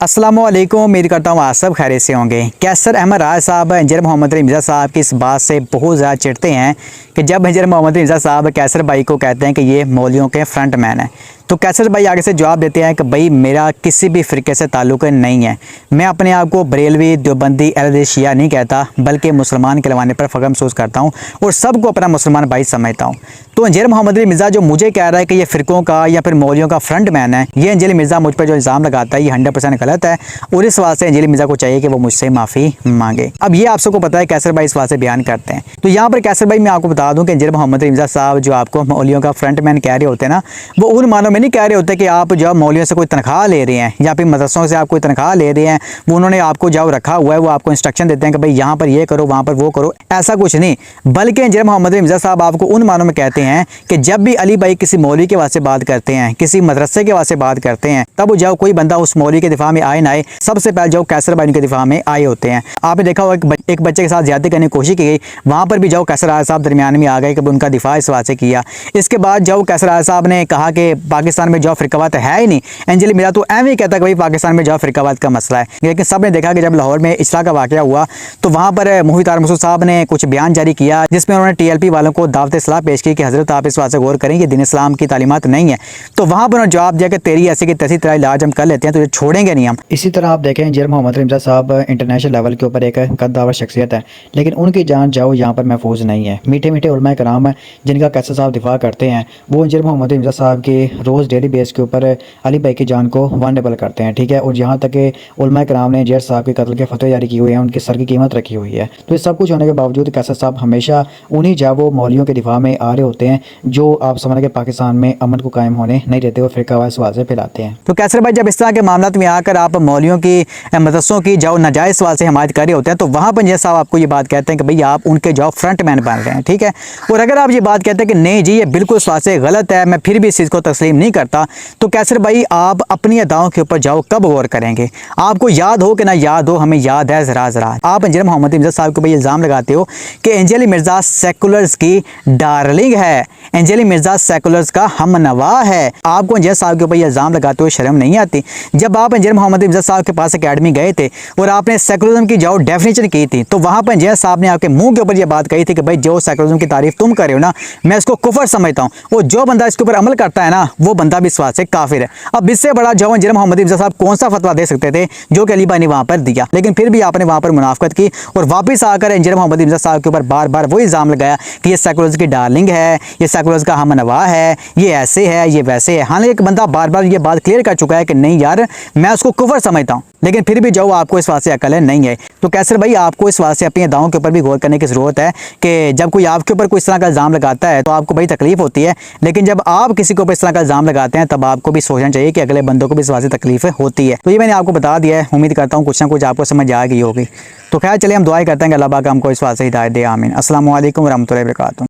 अस्सलामुअलैकुम, उम्मीद करता हूँ आप सब खैरियत से होंगे। कैसर अहमद राज साहब इंजीनियर मोहम्मद अली मिर्ज़ा साहब की इस बात से बहुत ज़्यादा चिढ़ते हैं कि जब इंजीनियर मोहम्मद अली मिर्ज़ा साहब कैसर भाई को कहते हैं कि ये मौलवियों के फ्रंट मैन है, तो कैसर भाई आगे से जवाब देते हैं कि भाई मेरा किसी भी फ़िरके से ताल्लुक़ नहीं है। मैं अपने आप को बरेलवी, देवबंदी, अहले शिया नहीं कहता, बल्कि मुसलमान कहलाने पर फ़ख्र महसूस करता हूँ और सबको अपना मुसलमान भाई समझता हूँ। तो इंजीनियर मोहम्मद अली मिर्ज़ा जो मुझे कह रहा है कि ये फ़िरकों का या फिर मौलवियों का फ्रंट मैन है, ये इंजीनियर मिर्ज़ा मुझ पर जो इल्ज़ाम लगाता है ये 100% गलत है और इस बात से इंजीनियर मिर्ज़ा को चाहिए कि वो मुझसे माफ़ी मांगे। अब ये आप सबको पता है कैसर भाई इस बात से बयान करते हैं। तो यहाँ पर कैसर भाई मैं आपको बता दूँ कि इंजीनियर मोहम्मद अली मिर्ज़ा साहब जो आपको मौलवियों का फ्रंट मैन कह रहे होते हैं ना, वो उन मानों में नहीं कह रहे होते कि आप जो मौलवियों से कोई तनख्वाह ले रहे हैं या फिर मदरसों से आप कोई तनख्वाह ले रहे हैं, वो उन्होंने आपको जो रखा हुआ है वो आपको इंस्ट्रक्शन देते हैं कि भाई यहाँ पर ये करो, वहाँ पर वो करो। ऐसा कुछ नहीं, बल्कि इंजीनियर मोहम्मद अली मिर्ज़ा साहब आपको उन मानों में कहते हैं कि जब भी अली भाई किसी मौलवी के वास्ते बात करते हैं, किसी मदरसे के वास्ते बात करते हैं, तब वो जब कोई बंदा उस मौलवी के दिफा में आए ना आए, सबसे पहले जो कैसर भाई के दिफा में आए होते हैं। आपने देखा होगा एक बच्चे के साथ ज्यादती करने की कोशिश की गई, वहाँ पर भी जो कैसर राज साहब दरमियान में आ गए कि उनका दिफा इस बात से किया। इसके बाद जो कैसर राज साहब ने कहा कि पाकिस्तान में जो फ़िरकावात है ही नहीं, इंजीनियर मिर्ज़ा तो एवं ही कहता कि भाई पाकिस्तान में जो फ़िरकावात का मसला है। लेकिन सब ने देखा कि जब लाहौर में इस्लाह का वाक़या हुआ तो वहाँ पर मुफ्ती तारिक मसूद साहब ने कुछ बयान जारी किया जिसमें उन्होंने TLP वालों को दावत इस्लाह पेश की कि हज़रत आप इस बात से गौर करें, ये दीन इस्लाम की तालीमात नहीं है। तो वहाँ पर उन्होंने जवाब दिया कि तेरी ऐसी की तैसी तरह इलाज हम कर लेते हैं, तुझे छोड़ेंगे नहीं हम। इसी तरह आप देखें इंजीनियर मोहम्मद अली मिर्ज़ा साहब इंटरनेशनल लेवल के ऊपर एक कद्दावर शख्सियत है, लेकिन उनकी जान जाओ यहाँ पर महफूज नहीं है। मीठे मीठे उलमा कराम जिनका कैसर साहब दिफा करते हैं, वो इंजीनियर मोहम्मद अली मिर्ज़ा साहब के रोज़ डेली बेस के ऊपर अली भाई की जान को वनरेबल करते हैं, ठीक है। और यहाँ तक कि उलमा कराम ने इंजीनियर साहब के कत्ल के फतवे जारी किए हुए हैं, उनके सर की कीमत रखी हुई है। तो इस सब कुछ होने के बावजूद कैसर साहब हमेशा उन्हीं जावो मौलवियों के दिफा में आ रहे होते हैं जो आप समझ के पाकिस्तान में अमन को कायम होने नहीं देते और फ़िरकावार सवाल से फैलाते हैं। तो कैसर भाई जब इस तरह के मामला में आकर आप मौलवियों की मदरसों की जो नाजायज़ सवाल से हमायत कर रहे होते हैं, तो वहाँ पर इंजीनियर साहब आपको ये बात कहते हैं कि भाई आप उनके जो फ्रंट मैन बन रहे हैं, ठीक है। और अगर आप ये बात कहते हैं कि नहीं जी ये बिल्कुल इस बात से गलत है, मैं फिर भी इस चीज़ को तस्लीम नहीं करता, तो कैसर भाई आप अपनी अदाओं के ऊपर जाओ कब गौर करेंगे। आपको याद हो कि ना याद हो, हमें याद है ज़रा ज़रा। आप इंजीनियर मोहम्मद अली मिर्ज़ा साहब के भाई इल्ज़ाम लगाते हो कि इंजीनियर मिर्ज़ा सेकुलर्स की डार्लिंग है, इंजीनियर मिर्ज़ा सेकुलर्स का हमनवा है। आपको इंजीनियर साहब के ऊपर इल्ज़ाम लगाते हुए शर्म नहीं आती? जब आप इंजीनियर मोहम्मद अली मिर्ज़ा साहब के पास अकेडमी गए थे और आपने सेकुलरिज्म की जो डेफिनेशन की थी, तो वहाँ पर इंजीनियर साहब ने आपके मुंह के ऊपर ये बात कही थी कि भाई जो सेकुलरिज्म की तारीफ तुम कर रहे हो ना, मैं इसको कुफर समझता हूँ, और जो बंदा इसके ऊपर अमल करता है ना वो बंदा भी इस बात से काफिर है। अब इससे बड़ा जो इंजीनियर मोहम्मद अली मिर्ज़ा साहब कौन सा फतवा दे सकते थे जो कि अली भाई ने वहाँ पर दिया, लेकिन फिर भी आपने वहाँ पर मुनाफिकत की और वापस आकर इंजीनियर मोहम्मद अली मिर्ज़ा साहब के ऊपर बार बार वो इल्ज़ाम लगाया कि ये सेकुलरिज्म की डार्लिंग है, ये सेकुलरिज्म का हमनवा है, ये ऐसे है, ये वैसे है। हालांकि एक बंदा बार बार ये बात क्लियर कर चुका है कि नहीं यार मैं उसको कुफर समझता हूँ, लेकिन फिर भी जो आपको इस बात से अकल नहीं है। तो कैसर भाई आपको इस बात से अपनी अदाओं के ऊपर भी गौर करने की ज़रूरत है कि जब कोई आपके ऊपर कोई इस तरह का इल्ज़ाम लगाता है तो आपको बड़ी तकलीफ होती है, लेकिन जब आप किसी के ऊपर इस तरह का इल्ज़ाम लगाते हैं तब आपको भी सोचना चाहिए कि अगले बंदों को भी इस बात से तकलीफ होती है। तो ये मैंने आपको बता दिया है, उम्मीद करता हूँ कुछ ना कुछ आपको समझ आ गई होगी। तो खैर चलिए हम दुआ करते हैं कि अल्लाह पाक हमको इस बात से हिदायत दे, आमीन। अस्सलाम वालेकुम व रहमतुल्लाहि व बरकातहू।